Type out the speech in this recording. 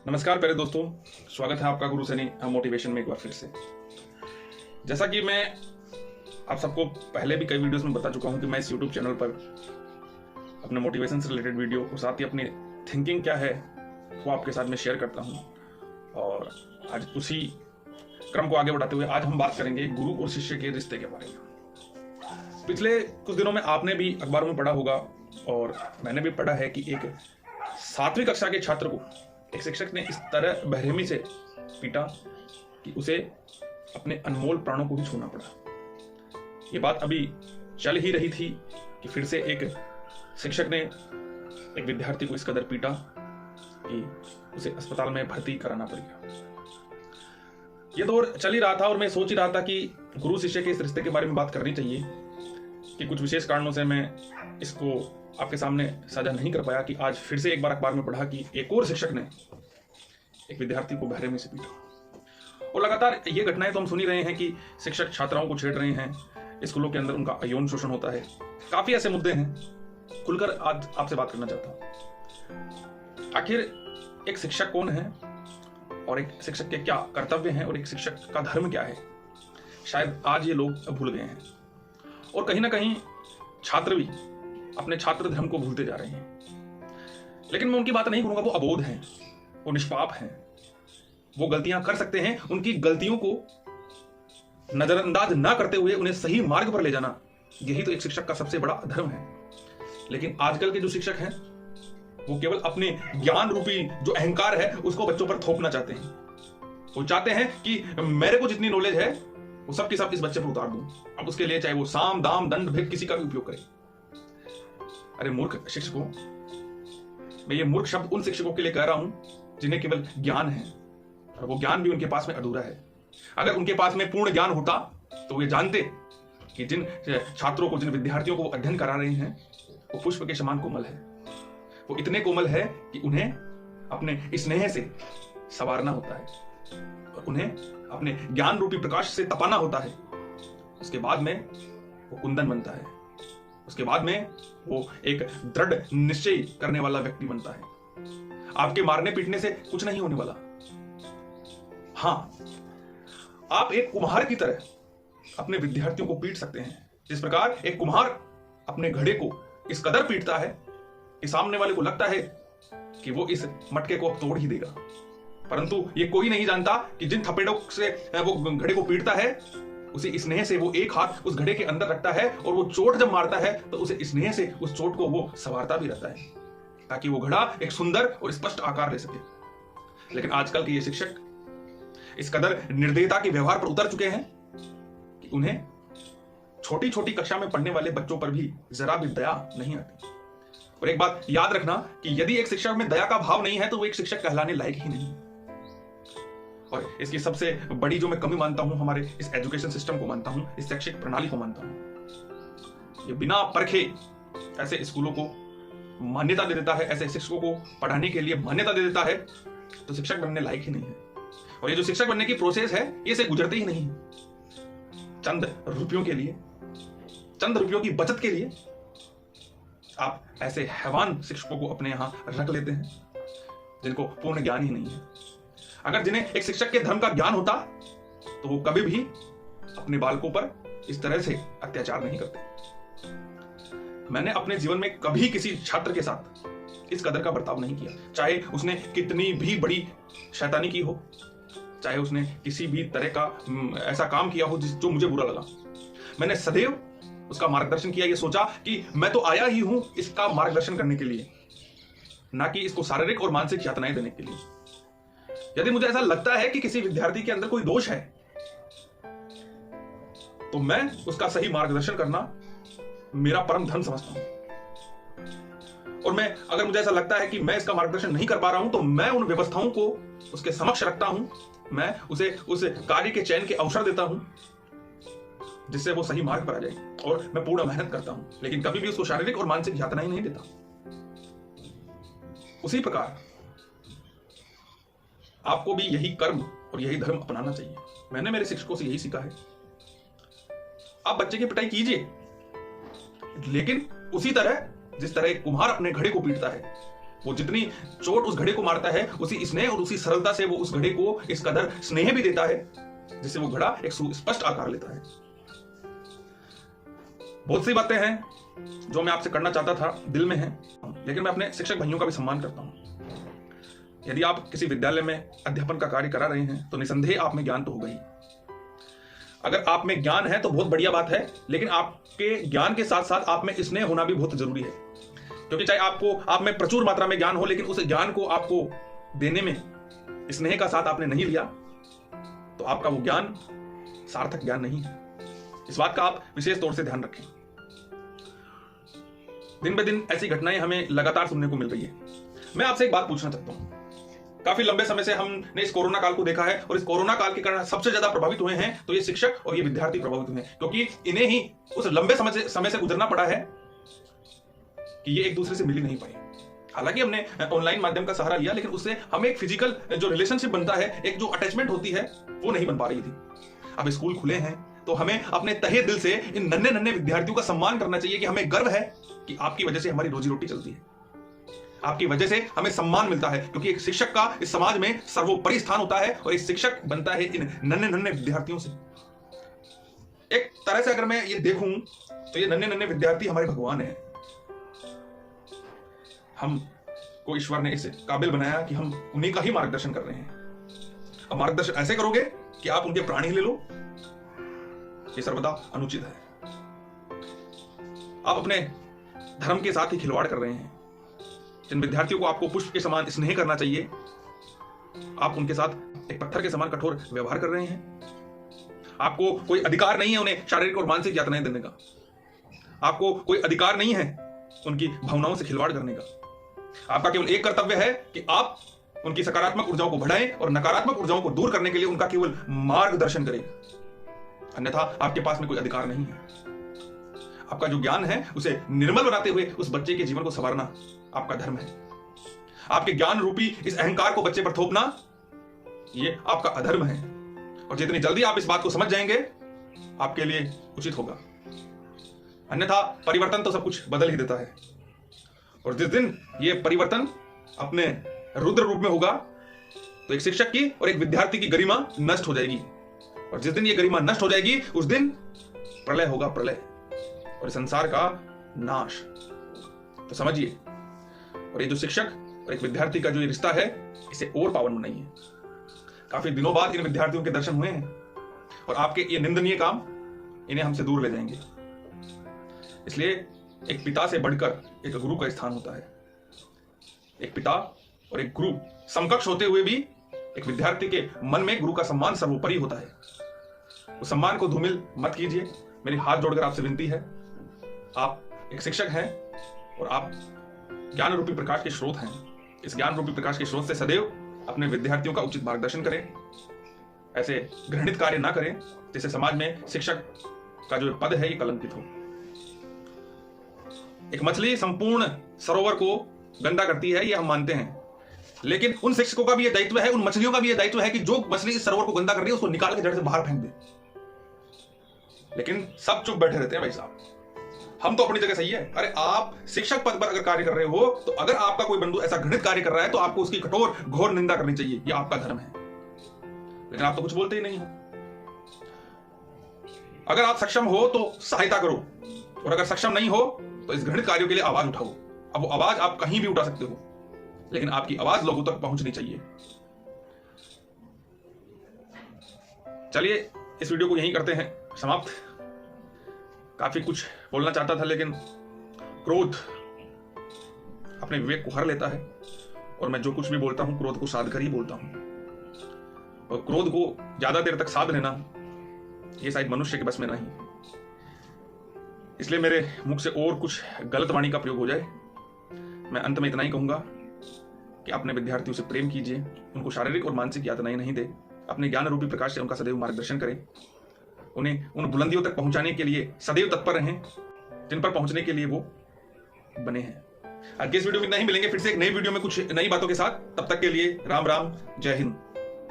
नमस्कार प्यारे दोस्तों, स्वागत है आपका गुरु सैनी मोटिवेशन में एक बार फिर से। जैसा कि मैं आप सबको पहले भी कई वीडियोस में बता चुका हूं कि मैं इस YouTube चैनल पर अपने मोटिवेशन से रिलेटेड वीडियो और साथ ही अपनी थिंकिंग क्या है वो आपके साथ में शेयर करता हूं। और आज उसी क्रम को आगे बढ़ाते हुए आज हम बात करेंगे गुरु और शिष्य के रिश्ते के बारे में। पिछले कुछ दिनों में आपने भी अखबारों में पढ़ा होगा और मैंने भी पढ़ा है कि एक 7वीं कक्षा के छात्र को एक शिक्षक ने इस तरह बेरहमी से पीटा कि उसे अपने अनमोल प्राणों को ही छोड़ना पड़ा। ये बात अभी चल ही रही थी कि फिर से एक शिक्षक ने एक विद्यार्थी को इस कदर पीटा कि उसे अस्पताल में भर्ती कराना पड़ गया। ये दौर चल ही रहा था और मैं सोच ही रहा था कि गुरु शिष्य के इस रिश्ते के बारे में बात करनी चाहिए कि कुछ विशेष कारणों से मैं इसको आपके सामने साझा नहीं कर पाया कि आज फिर से एक बार अखबार में पढ़ा कि एक और शिक्षक ने एक विद्यार्थी को बेरहमी से पीटा। और लगातार ये घटनाएं तो हम सुन ही रहे हैं कि शिक्षक छात्राओं को छेड़ रहे हैं, स्कूलों के अंदर उनका यौन शोषण होता है। काफी ऐसे मुद्दे हैं, खुलकर आज आपसे बात करना चाहता हूं। आखिर एक शिक्षक कौन है और एक शिक्षक के क्या कर्तव्य हैं और एक शिक्षक का धर्म क्या है, शायद आज ये लोग भूल गए हैं। और कहीं ना कहीं छात्र भी अपने छात्र धर्म को भूलते जा रहे हैं। लेकिन मैं उनकी बात नहीं करूंगा, वो अबोध हैं, वो निष्पाप हैं, वो गलतियां कर सकते हैं। उनकी गलतियों को नजरअंदाज ना करते हुए उन्हें सही मार्ग पर ले जाना, यही तो एक शिक्षक का सबसे बड़ा धर्म है। लेकिन आजकल के जो शिक्षक हैं वो केवल अपने ज्ञान रूपी जो अहंकार है उसको बच्चों पर थोपना चाहते हैं। वो चाहते हैं कि मेरे को जितनी नॉलेज है वो सब की सब इस बच्चे पर उतार दूं। अब उसके लिए चाहे वो साम दाम दंड भेद किसी का भी उपयोग करे। अरे मूर्ख शिक्षकों, मैं ये मूर्ख शब्द उन शिक्षकों के लिए कह रहा हूं जिन्हें केवल ज्ञान है और वो ज्ञान भी उनके पास में अधूरा है। अगर उनके पास में पूर्ण ज्ञान होता तो वे जानते कि जिन छात्रों को, जिन विद्यार्थियों को वो अध्ययन करा रहे हैं वो पुष्प के समान कोमल है। वो इतने कोमल है कि उन्हें अपने स्नेह से संवारना होता है और उन्हें अपने ज्ञान रूपी प्रकाश से तपाना होता है। उसके बाद में वो कुंदन बनता है, उसके बाद में वो एक दृढ़ निश्चय करने वाला व्यक्ति बनता है। आपके मारने पीटने से कुछ नहीं होने वाला। हां, आप एक कुम्हार की तरह अपने विद्यार्थियों को पीट सकते हैं, जिस प्रकार एक कुम्हार अपने घड़े को इस कदर पीटता है कि सामने वाले को लगता है कि वो इस मटके को अब तोड़ ही देगा। परंतु ये कोई नहीं जानता कि जिन थपेड़ों से वो घड़े को पीटता है उसी स्नेह से वो एक हाथ उस घड़े के अंदर रखता है और वो चोट जब मारता है तो उसे स्नेह से उस चोट को वो संवारता भी रहता है ताकि वो घड़ा एक सुंदर और स्पष्ट आकार ले सके। लेकिन आजकल के ये शिक्षक इस कदर निर्दयता के व्यवहार पर उतर चुके हैं कि उन्हें छोटी छोटी कक्षा में पढ़ने वाले बच्चों पर भी जरा भी दया नहीं आती। और एक बात याद रखना कि यदि एक शिक्षक में दया का भाव नहीं है तो वो एक शिक्षक कहलाने लायक ही नहीं। और इसकी सबसे बड़ी जो मैं कमी मानता हूं, हमारे इस एजुकेशन सिस्टम को मानता हूं, इस शैक्षिक प्रणाली को मानता हूं, ये बिना परखे ऐसे स्कूलों को मान्यता दे देता है, ऐसे शिक्षकों को पढ़ाने के लिए मान्यता दे देता है तो शिक्षक बनने लायक ही नहीं है। और ये जो शिक्षक बनने की प्रोसेस है ये से गुजरते ही नहीं। चंद रुपयों के लिए, चंद रुपयों की बचत के लिए आप ऐसे हैवान शिक्षकों को अपने यहां रख लेते हैं जिनको पूर्ण ज्ञान ही नहीं है। अगर जिन्हें एक शिक्षक के धर्म का ज्ञान होता तो वो कभी भी अपने बालकों पर इस तरह से अत्याचार नहीं करते। मैंने अपने जीवन में कभी किसी छात्र के साथ इस कदर का बर्ताव नहीं किया, चाहे उसने कितनी भी बड़ी शैतानी की हो, चाहे उसने किसी भी तरह का ऐसा काम किया हो जो मुझे बुरा लगा। मैंने सदैव उसका मार्गदर्शन किया, ये सोचा कि मैं तो आया ही हूं इसका मार्गदर्शन करने के लिए, ना कि इसको शारीरिक और मानसिक यातनाएं देने के लिए। यदि मुझे ऐसा लगता है कि किसी विद्यार्थी के अंदर कोई दोष है तो मैं उसका सही मार्गदर्शन करना मेरा परम धर्म समझता हूं। और मैं अगर मुझे ऐसा लगता है कि मैं इसका मार्गदर्शन नहीं कर पा रहा हूं तो मैं उन व्यवस्थाओं को उसके समक्ष रखता हूं, मैं उसे उस कार्य के चयन के अवसर देता हूं जिससे वो सही मार्ग पर आ जाए। और मैं पूर्ण मेहनत करता हूं, लेकिन कभी भी उसको शारीरिक और मानसिक यातनाएं नहीं देता। उसी प्रकार आपको भी यही कर्म और यही धर्म अपनाना चाहिए। मैंने मेरे शिक्षकों से यही सीखा है। आप बच्चे की पिटाई कीजिए, लेकिन उसी तरह जिस तरह एक कुम्हार अपने घड़े को पीटता है वो जितनी चोट उस घड़े को मारता है, उसी स्नेह और उसी सरलता से वो उस घड़े को इस कदर स्नेह भी देता है जिससे वो घड़ा एक सुस्पष्ट आकार लेता है। बहुत सी बातें हैं जो मैं आपसे करना चाहता था, दिल में है, लेकिन मैं अपने शिक्षक भाइयों का भी सम्मान करता हूं। यदि आप किसी विद्यालय में अध्यापन का कार्य करा रहे हैं तो निसंदेह आप में ज्ञान तो होगा ही। अगर आप में ज्ञान है तो बहुत बढ़िया बात है, लेकिन आपके ज्ञान के साथ साथ आप में स्नेह होना भी बहुत जरूरी है। क्योंकि चाहे आप में प्रचुर मात्रा में ज्ञान हो, लेकिन उस ज्ञान को आपको देने में स्नेह का साथ आपने नहीं लिया तो आपका वो ज्ञान सार्थक ज्ञान नहीं है। इस बात का आप विशेष तौर से ध्यान रखें। दिन ब दिन ऐसी घटनाएं हमें लगातार सुनने को मिल रही है। मैं आपसे एक बात पूछना चाहता हूं। काफी लंबे समय से हमने इस कोरोना काल को देखा है और इस कोरोना काल के कारण सबसे ज्यादा प्रभावित हुए हैं तो ये शिक्षक और ये विद्यार्थी प्रभावित हुए हैं, क्योंकि इन्हें ही उस लंबे समय से गुजरना पड़ा है कि ये एक दूसरे से मिल ही नहीं पाए। हालांकि हमने ऑनलाइन माध्यम का सहारा लिया, लेकिन उससे हमें एक फिजिकल जो रिलेशनशिप बनता है, एक जो अटैचमेंट होती है, वो नहीं बन पा रही थी। अब स्कूल खुले हैं तो हमें अपने तहे दिल से इन नन्हे नन्हे विद्यार्थियों का सम्मान करना चाहिए कि हमें गर्व है कि आपकी वजह से हमारी रोजी रोटी चलती है, आपकी वजह से हमें सम्मान मिलता है, क्योंकि एक शिक्षक का इस समाज में सर्वोपरि स्थान होता है और एक शिक्षक बनता है इन नन्हे नन्हे विद्यार्थियों से। एक तरह से अगर मैं ये देखूं तो ये नन्हे नन्हे विद्यार्थी हमारे भगवान है। हम को ईश्वर ने इस काबिल बनाया कि हम उन्हीं का ही मार्गदर्शन कर रहे हैं। अब मार्गदर्शन ऐसे करोगे कि आप उनके प्राणी ले लो, ये सर्वदा अनुचित है। आप अपने धर्म के साथ ही खिलवाड़ कर रहे हैं। जिन विद्यार्थियों को आपको पुष्प के समान स्नेह करना चाहिए, आप उनके साथ एक पत्थर के समान कठोर व्यवहार कर रहे हैं। आपको कोई अधिकार नहीं है उन्हें शारीरिक और मानसिक यातनाएं देने का। आपको कोई अधिकार नहीं है उनकी भावनाओं से खिलवाड़ करने का। आपका केवल एक कर्तव्य है कि आप उनकी सकारात्मक ऊर्जाओं को बढ़ाएं और नकारात्मक ऊर्जाओं को दूर करने के लिए उनका केवल मार्गदर्शन करें। अन्यथा आपके पास में कोई अधिकार नहीं है। आपका जो ज्ञान है उसे निर्मल बनाते हुए उस बच्चे के जीवन को संवारना आपका धर्म है। आपके ज्ञान रूपी इस अहंकार को बच्चे पर थोपना ये आपका अधर्म है। और जितनी जल्दी आप इस बात को समझ जाएंगे आपके लिए उचित होगा। अन्यथा परिवर्तन तो सब कुछ बदल ही देता है। और जिस दिन ये परिवर्तन अपने रुद्र रूप में होगा तो एक शिक्षक की और एक विद्यार्थी की गरिमा नष्ट हो जाएगी। और जिस दिन ये गरिमा नष्ट हो जाएगी उस दिन प्रलय होगा, प्रलय और संसार का नाश। तो समझिए, और ये जो शिक्षक और एक विद्यार्थी का जो ये रिश्ता है इसे और पावन बनाइए। काफी दिनों बाद इन विद्यार्थियों के दर्शन हुए हैं और आपके ये निंदनीय काम इन्हें हमसे दूर ले जाएंगे। इसलिए एक पिता से बढ़कर एक गुरु का स्थान होता है। एक पिता और एक गुरु समकक्ष होते हुए भी एक विद्यार्थी के मन में गुरु का सम्मान सर्वोपरि होता है। उस सम्मान को धूमिल मत कीजिए। मेरी हाथ जोड़कर आपसे विनती है, आप एक शिक्षक हैं और आप ज्ञान रूपी प्रकाश के स्रोत हैं। इस ज्ञान रूपी प्रकाश के स्रोत से सदैव अपने विद्यार्थियों का उचित मार्गदर्शन करें। ऐसे घृणित कार्य ना करें जिससे समाज में शिक्षक का जो पद है ये कलंकित हो। एक मछली संपूर्ण सरोवर को गंदा करती है, ये हम मानते हैं, लेकिन उन शिक्षकों का भी ये दायित्व है, उन मछलियों का भी ये दायित्व है कि जो मछली इस सरोवर को गंदा कर रही है उसको निकाल के जड़ से बाहर फेंक दे। लेकिन सब चुप बैठे रहते हैं। भाई साहब, हम तो अपनी जगह सही है। अरे आप शिक्षक पद पर अगर कार्य कर रहे हो तो अगर आपका कोई बंधु ऐसा घृणित कार्य कर रहा है तो आपको उसकी कठोर घोर निंदा करनी चाहिए, ये आपका धर्म है। लेकिन आप तो कुछ बोलते ही नहीं हो। अगर आप सक्षम हो तो सहायता करो और अगर सक्षम नहीं हो तो इस घृणित कार्यों के लिए आवाज उठाओ। अब वो आवाज आप कहीं भी उठा सकते हो, लेकिन आपकी आवाज लोगों तक पहुंचनी चाहिए। चलिए इस वीडियो को यहीं करते हैं समाप्त। काफी कुछ बोलना चाहता था, लेकिन क्रोध अपने विवेक को हर लेता है और मैं जो कुछ भी बोलता हूं क्रोध को साध कर ही बोलता हूं। और क्रोध को ज्यादा देर तक साध लेना ये शायद मनुष्य के बस में नहीं। इसलिए मेरे मुख से और कुछ गलत वाणी का प्रयोग हो जाए। मैं अंत में इतना ही कहूंगा कि अपने विद्यार्थियों से प्रेम कीजिए, उनको शारीरिक और मानसिक यातनाएं नहीं दे, अपने ज्ञान रूपी प्रकाश से उनका सदैव मार्गदर्शन करें, उन्हें उन बुलंदियों तक पहुंचाने के लिए सदैव तत्पर रहें जिन पर पहुंचने के लिए वो बने हैं। आज के इस वीडियो में इतना ही। मिलेंगे फिर से एक नई वीडियो में कुछ नई बातों के साथ। तब तक के लिए राम राम, जय हिंद।